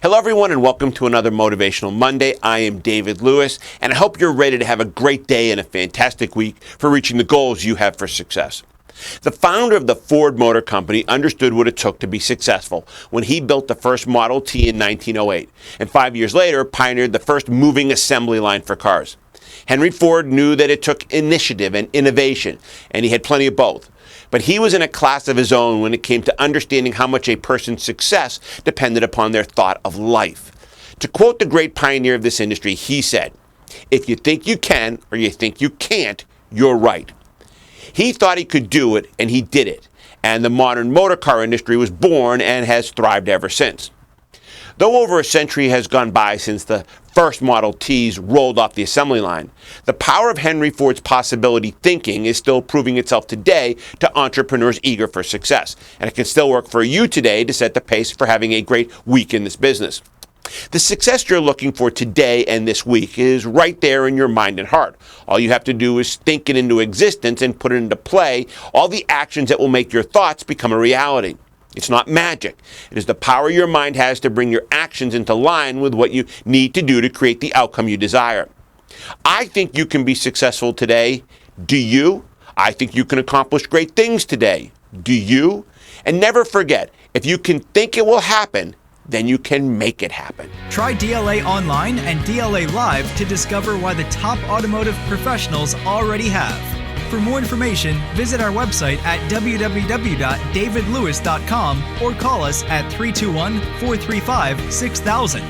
Hello everyone and welcome to another Motivational Monday. I am David Lewis and I hope you're ready to have a great day and a fantastic week for reaching the goals you have for success. The founder of the Ford Motor Company understood what it took to be successful when he built the first Model T in 1908 and 5 years later pioneered the first moving assembly line for cars. Henry Ford knew that it took initiative and innovation, and he had plenty of both. But he was in a class of his own when it came to understanding how much a person's success depended upon their thought of life. To quote the great pioneer of this industry, he said, "If you think you can or you think you can't, you're right." He thought he could do it, and he did it. And the modern motor car industry was born and has thrived ever since. Though over a century has gone by since the first Model Ts rolled off the assembly line, the power of Henry Ford's possibility thinking is still proving itself today to entrepreneurs eager for success. And it can still work for you today to set the pace for having a great week in this business. The success you're looking for today and this week is right there in your mind and heart. All you have to do is think it into existence and put it into play, all the actions that will make your thoughts become a reality. It's not magic. It is the power your mind has to bring your actions into line with what you need to do to create the outcome you desire. I think you can be successful today. Do you? I think you can accomplish great things today. Do you? And never forget, if you can think it will happen, then you can make it happen. Try DLA Online and DLA Live to discover why the top automotive professionals already have. For more information, visit our website at www.davidlewis.com or call us at 321-435-6000.